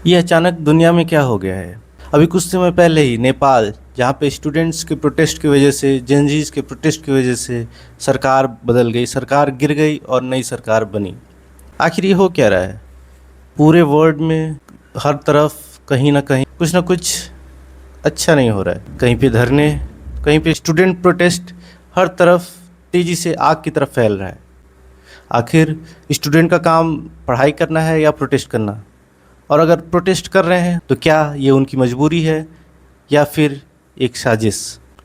ये अचानक दुनिया में क्या हो गया है? अभी कुछ समय पहले ही नेपाल, जहाँ पे स्टूडेंट्स के प्रोटेस्ट की वजह से, जेनज़ीज़ के प्रोटेस्ट की वजह से सरकार बदल गई, सरकार गिर गई और नई सरकार बनी। आखिर ये हो क्या रहा है? पूरे वर्ल्ड में हर तरफ कहीं न कुछ अच्छा नहीं हो रहा है। कहीं पे धरने, कहीं पे स्टूडेंट प्रोटेस्ट, हर तरफ तेज़ी से आग की तरफ फैल रहा है। आखिर स्टूडेंट का काम पढ़ाई करना है या प्रोटेस्ट करना? और अगर प्रोटेस्ट कर रहे हैं तो क्या ये उनकी मजबूरी है या फिर एक साजिश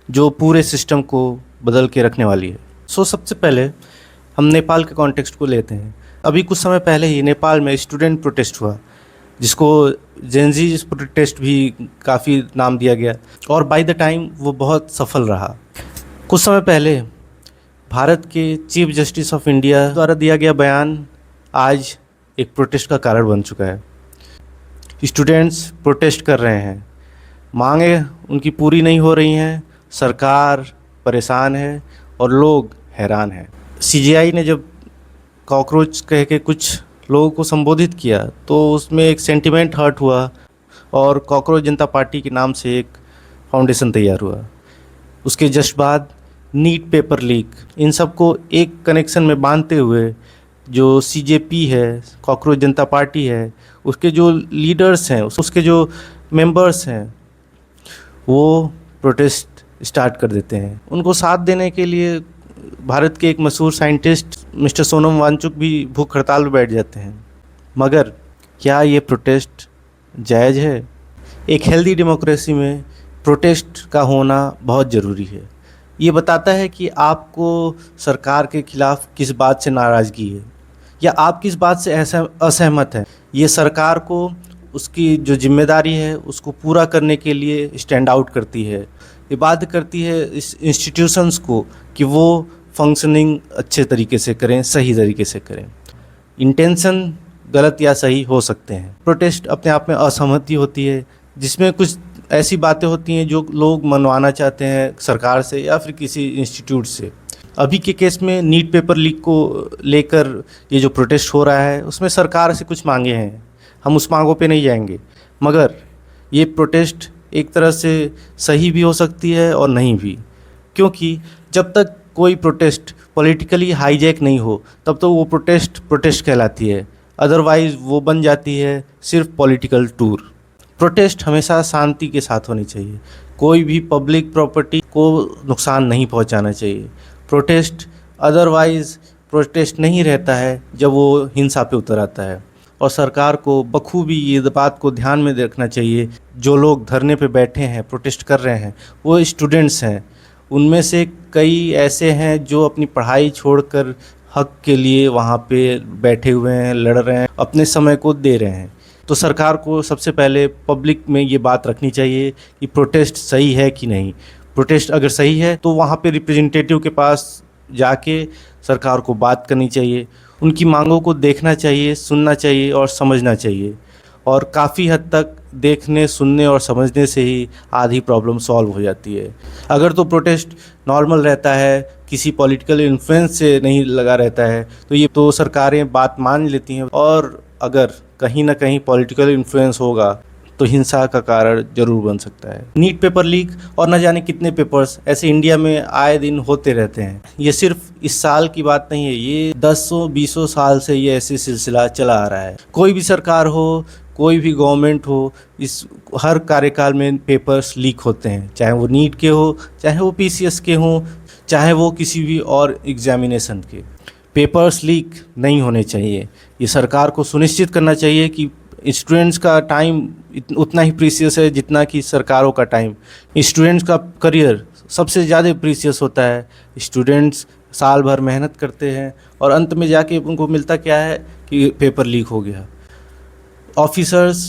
जो पूरे सिस्टम को बदल के रखने वाली है? सबसे पहले हम नेपाल के कॉन्टेक्स्ट को लेते हैं। अभी कुछ समय पहले ही नेपाल में स्टूडेंट प्रोटेस्ट हुआ, जिसको जेनजी प्रोटेस्ट भी काफ़ी नाम दिया गया और बाय द टाइम वो बहुत सफल रहा। कुछ समय पहले भारत के चीफ जस्टिस ऑफ इंडिया द्वारा दिया गया बयान आज एक प्रोटेस्ट का कारण बन चुका है। स्टूडेंट्स प्रोटेस्ट कर रहे हैं, मांगे उनकी पूरी नहीं हो रही हैं, सरकार परेशान है और लोग हैरान हैं। सीजेआई ने जब कॉकरोच कह के कुछ लोगों को संबोधित किया तो उसमें एक सेंटिमेंट हर्ट हुआ और कॉकरोच जनता पार्टी के नाम से एक फाउंडेशन तैयार हुआ। उसके जस्ट बाद नीट पेपर लीक, इन सबको एक कनेक्शन में बांधते हुए जो सीजेपी है, कॉकरोच जनता पार्टी है, उसके जो लीडर्स हैं, उसके जो मेंबर्स हैं, वो प्रोटेस्ट स्टार्ट कर देते हैं। उनको साथ देने के लिए भारत के एक मशहूर साइंटिस्ट मिस्टर सोनम वांगचुक भी भूख हड़ताल पर बैठ जाते हैं। मगर क्या ये प्रोटेस्ट जायज़ है? एक हेल्दी डेमोक्रेसी में प्रोटेस्ट का होना बहुत ज़रूरी है। ये बताता है कि आपको सरकार के खिलाफ किस बात से नाराज़गी है या आप किस बात से असहमत हैं। ये सरकार को उसकी जो जिम्मेदारी है उसको पूरा करने के लिए स्टैंड आउट करती है। ये बाध्य करती है इस इंस्टीट्यूशंस को कि वो फंक्शनिंग अच्छे तरीके से करें, सही तरीके से करें। इंटेंशन गलत या सही हो सकते हैं। प्रोटेस्ट अपने आप में असहमति होती है, जिसमें कुछ ऐसी बातें होती हैं जो लोग मनवाना चाहते हैं सरकार से या फिर किसी इंस्टीट्यूट से। अभी के केस में नीट पेपर लीक को लेकर ये जो प्रोटेस्ट हो रहा है उसमें सरकार से कुछ मांगे हैं, हम उस मांगों पे नहीं जाएंगे। मगर ये प्रोटेस्ट एक तरह से सही भी हो सकती है और नहीं भी, क्योंकि जब तक कोई प्रोटेस्ट पॉलिटिकली हाईजैक नहीं हो तब तो वो प्रोटेस्ट कहलाती है। अदरवाइज़ वो बन जाती है सिर्फ पॉलिटिकल टूर। प्रोटेस्ट हमेशा शांति के साथ होनी चाहिए, कोई भी पब्लिक प्रॉपर्टी को नुकसान नहीं पहुंचाना चाहिए। प्रोटेस्ट अदरवाइज़ प्रोटेस्ट नहीं रहता है जब वो हिंसा पे उतर आता है। और सरकार को बखूबी ये बात को ध्यान में रखना चाहिए, जो लोग धरने पे बैठे हैं, प्रोटेस्ट कर रहे हैं, वो स्टूडेंट्स हैं। उनमें से कई ऐसे हैं जो अपनी पढ़ाई छोड़कर हक के लिए वहाँ पे बैठे हुए हैं, लड़ रहे हैं, अपने समय को दे रहे हैं। तो सरकार को सबसे पहले पब्लिक में ये बात रखनी चाहिए कि प्रोटेस्ट सही है कि नहीं। प्रोटेस्ट अगर सही है तो वहाँ पे रिप्रेजेंटेटिव के पास जाके सरकार को बात करनी चाहिए, उनकी मांगों को देखना चाहिए, सुनना चाहिए और समझना चाहिए। और काफ़ी हद तक देखने, सुनने और समझने से ही आधी प्रॉब्लम सॉल्व हो जाती है। अगर तो प्रोटेस्ट नॉर्मल रहता है, किसी पॉलिटिकल इन्फ्लुएंस से नहीं लगा रहता है, तो ये तो सरकारें बात मान लेती हैं। और अगर कहीं ना कहीं पॉलिटिकल इन्फ्लुएंस होगा तो हिंसा का कारण जरूर बन सकता है। नीट पेपर लीक और न जाने कितने पेपर्स ऐसे इंडिया में आए दिन होते रहते हैं। ये सिर्फ इस साल की बात नहीं है, ये 10-20 साल से ये ऐसे सिलसिला चला आ रहा है। कोई भी सरकार हो, कोई भी गवर्नमेंट हो, इस हर कार्यकाल में पेपर्स लीक होते हैं, चाहे वो नीट के हो, चाहे वो पीसीएस के हों, चाहे वो किसी भी और एग्जामिनेशन के। पेपर्स लीक नहीं होने चाहिए। ये सरकार को सुनिश्चित करना चाहिए कि स्टूडेंट्स का टाइम उतना ही प्रीसियस है जितना कि सरकारों का टाइम। स्टूडेंट्स का करियर सबसे ज़्यादा प्रीसियस होता है। स्टूडेंट्स साल भर मेहनत करते हैं और अंत में जाके उनको मिलता क्या है कि पेपर लीक हो गया। ऑफिसर्स,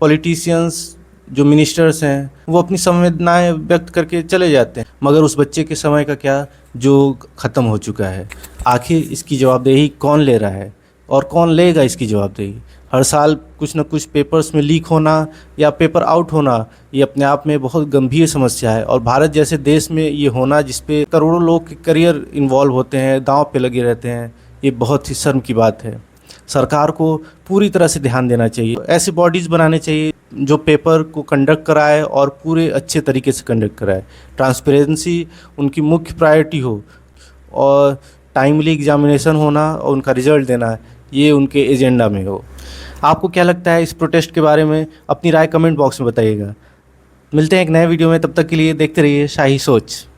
पॉलिटिशियंस, जो मिनिस्टर्स हैं, वो अपनी संवेदनाएं व्यक्त करके चले जाते हैं, मगर उस बच्चे के समय का क्या जो ख़त्म हो चुका है। आखिर इसकी जवाबदेही कौन ले रहा है और कौन लेगा इसकी जवाबदेही? हर साल कुछ न कुछ पेपर्स में लीक होना या पेपर आउट होना, ये अपने आप में बहुत गंभीर समस्या है। और भारत जैसे देश में ये होना, जिस पे करोड़ों लोग के करियर इन्वॉल्व होते हैं, दांव पे लगे रहते हैं, ये बहुत ही शर्म की बात है। सरकार को पूरी तरह से ध्यान देना चाहिए। ऐसी बॉडीज़ बनाने चाहिए जो पेपर को कंडक्ट कराए और पूरे अच्छे तरीके से कंडक्ट कराए। ट्रांसपेरेंसी उनकी मुख्य प्रायोरिटी हो और टाइमली एग्जामिनेशन होना और उनका रिजल्ट देना ये उनके एजेंडा में हो। आपको क्या लगता है इस प्रोटेस्ट के बारे में? अपनी राय कमेंट बॉक्स में बताइएगा। मिलते हैं एक नए वीडियो में, तब तक के लिए देखते रहिए शाही सोच।